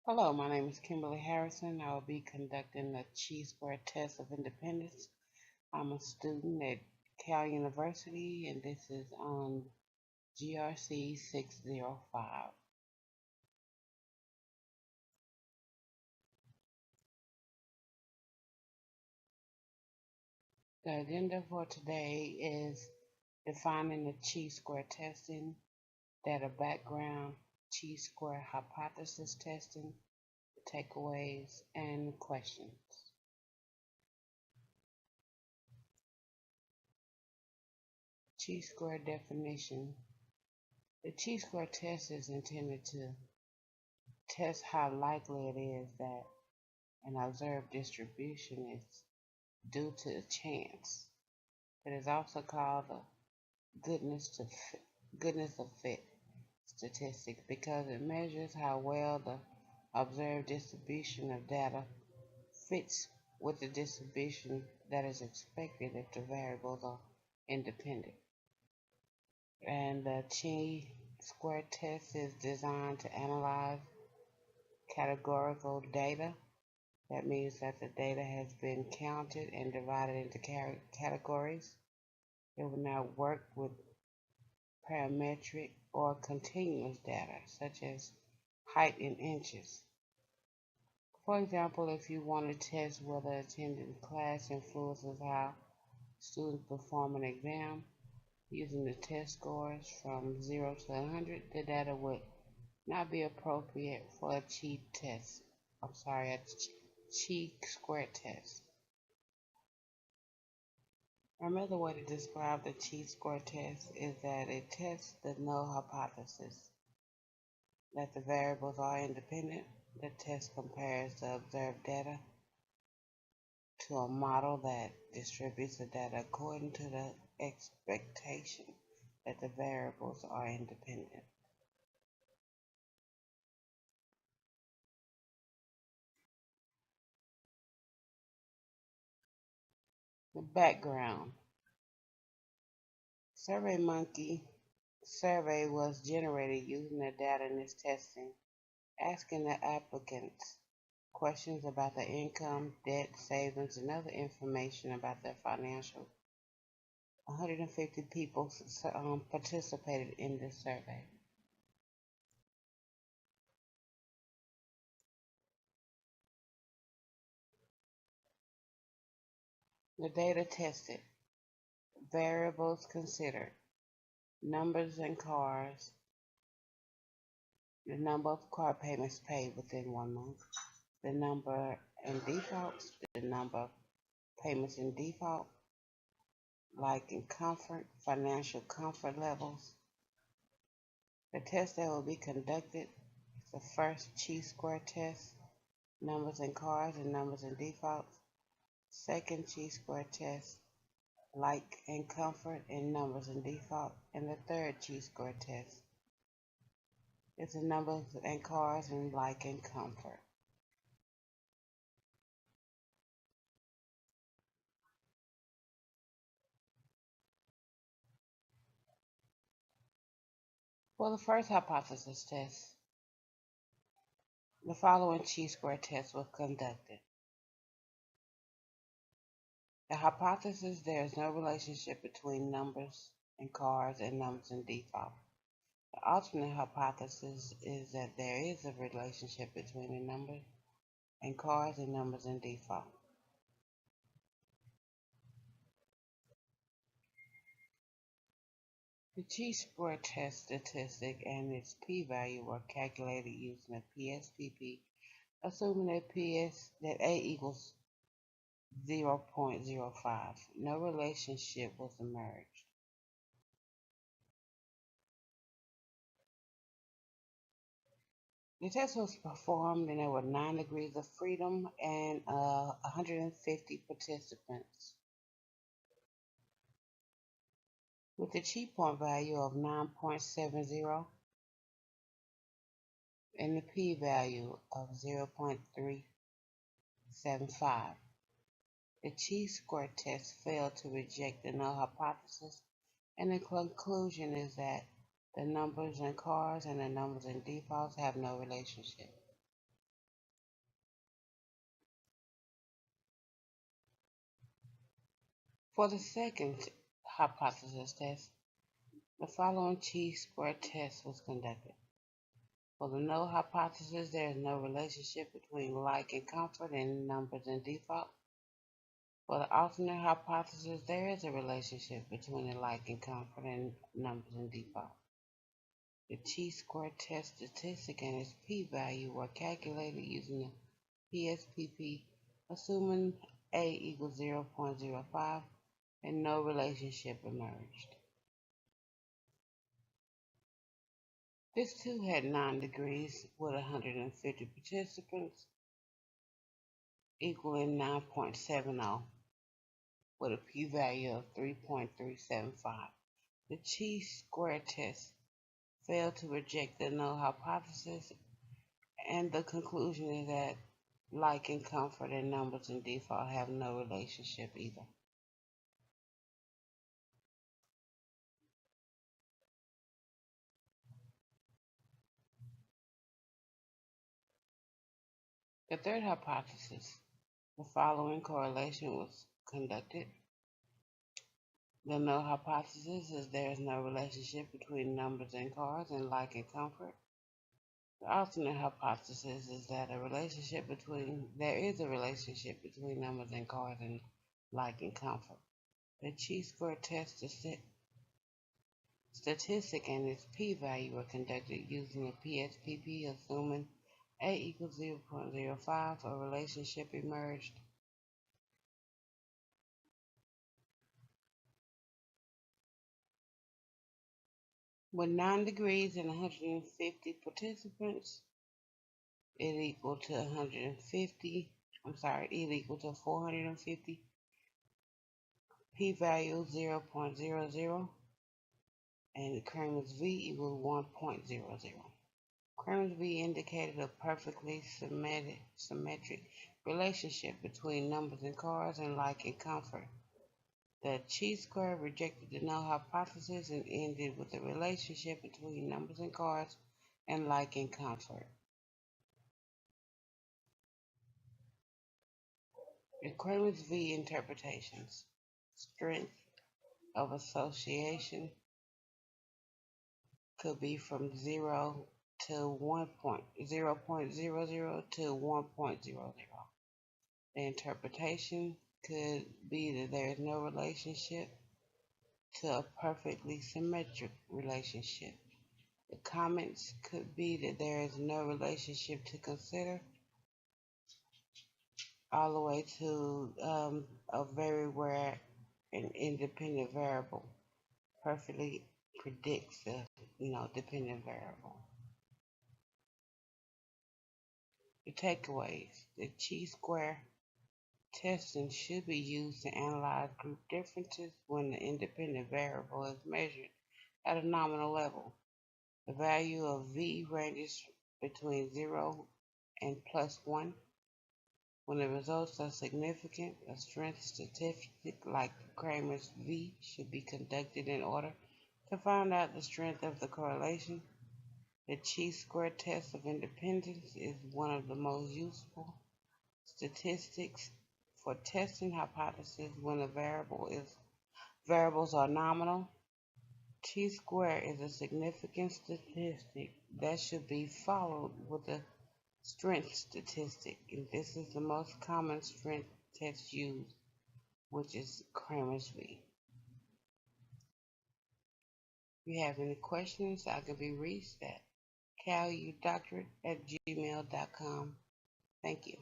Hello, my name is Kimberly Harrison. I will be conducting the Chi-Square Test of Independence. I'm a student at Cal University, and this is on GRC 605. The agenda for today is defining the Chi-Square testing, data background, Chi-Square hypothesis testing, takeaways, and questions. Chi-Square definition. The Chi-Square test is intended to test how likely it is that an observed distribution is due to chance. It is also called the goodness of fit statistic because it measures how well the observed distribution of data fits with the distribution that is expected if the variables are independent. And the chi-square test is designed to analyze categorical data. That means that the data has been counted and divided into categories. It will not work with parametric or continuous data, such as height in inches. For example, if you want to test whether attending class influences how students perform an exam, using the test scores from 0 to 100, the data would not be appropriate for a chi-square test. Another way to describe the chi-square test is that it tests the null hypothesis that the variables are independent. The test compares the observed data to a model that distributes the data according to the expectation that the variables are independent. The background. SurveyMonkey survey was generated using the data in this testing, asking the applicants questions about their income, debt, savings, and other information about their financial. 150 people participated in this survey. The data tested. Variables considered. Numbers and cars. The number of car payments paid within 1 month. The number in defaults. The number of payments in default. Like in comfort, financial comfort levels. The test that will be conducted is the first chi-square test, numbers in cars and numbers in defaults. Second chi-square test, like and comfort in numbers in default. And the third chi-square test is the numbers and cars and like and comfort. For the first hypothesis test, the following chi-square test was conducted. The hypothesis: there is no relationship between numbers and cars and numbers in default. The alternate hypothesis is that there is a relationship between the numbers and cars and numbers in default. The chi-square test statistic and its p-value were calculated using a PSPP, assuming that A equals 0.05. No relationship was emerged. The test was performed and there were 9 degrees of freedom and 150 participants. With the chi-point value of 9.70 and the p-value of 0.375, the chi-square test failed to reject the null hypothesis, and the conclusion is that the numbers in cars and the numbers in defaults have no relationship. For the second hypothesis test, the following chi-square test was conducted. For the null hypothesis, there is no relationship between like and comfort in numbers in default. For the alternate hypothesis, there is a relationship between the like and comfort in numbers in default. The chi-square test statistic and its p-value were calculated using the PSPP, assuming A equals 0.05 and no relationship emerged. This too had 9 degrees with 150 participants, equaling 9.70 with a p-value of 3.375. The chi-square test failed to reject the null hypothesis, and the conclusion is that like and comfort and numbers in default have no relationship either. The third hypothesis, the following correlation was conducted. The null hypothesis is there is no relationship between numbers in cars and like and comfort. The alternate hypothesis is that there is a relationship between numbers in cars and like and comfort. The chi-square test statistic and its p-value were conducted using the PSPP, assuming A equals 0.05, a relationship emerged. With 9 degrees and 150 participants, it equal to 450, p-value 0.00, and Kramer's V equals 1.00. Kramer's V indicated a perfectly symmetric relationship between numbers in cars and like and comfort. The chi-square rejected the null hypothesis and ended with a relationship between numbers in cars and like and comfort. The Kramer's V interpretations. Strength of association could be from 0 to 0.00 to 1.00. The interpretation could be that there is no relationship to a perfectly symmetric relationship. The comments could be that there is no relationship to consider, all the way to a very rare and independent variable perfectly predicts the dependent variable. The takeaways: the chi-square testing should be used to analyze group differences when the independent variable is measured at a nominal level. The value of V ranges between 0 and +1. When the results are significant, a strength statistic like Kramer's V should be conducted in order to find out the strength of the correlation. The chi-square test of independence is one of the most useful statistics for testing hypotheses when the variables are nominal. Chi-square is a significant statistic that should be followed with a strength statistic, and this is the most common strength test used, which is Kramer's V. If you have any questions, I can be reached at caludoctorate@gmail.com. Thank you.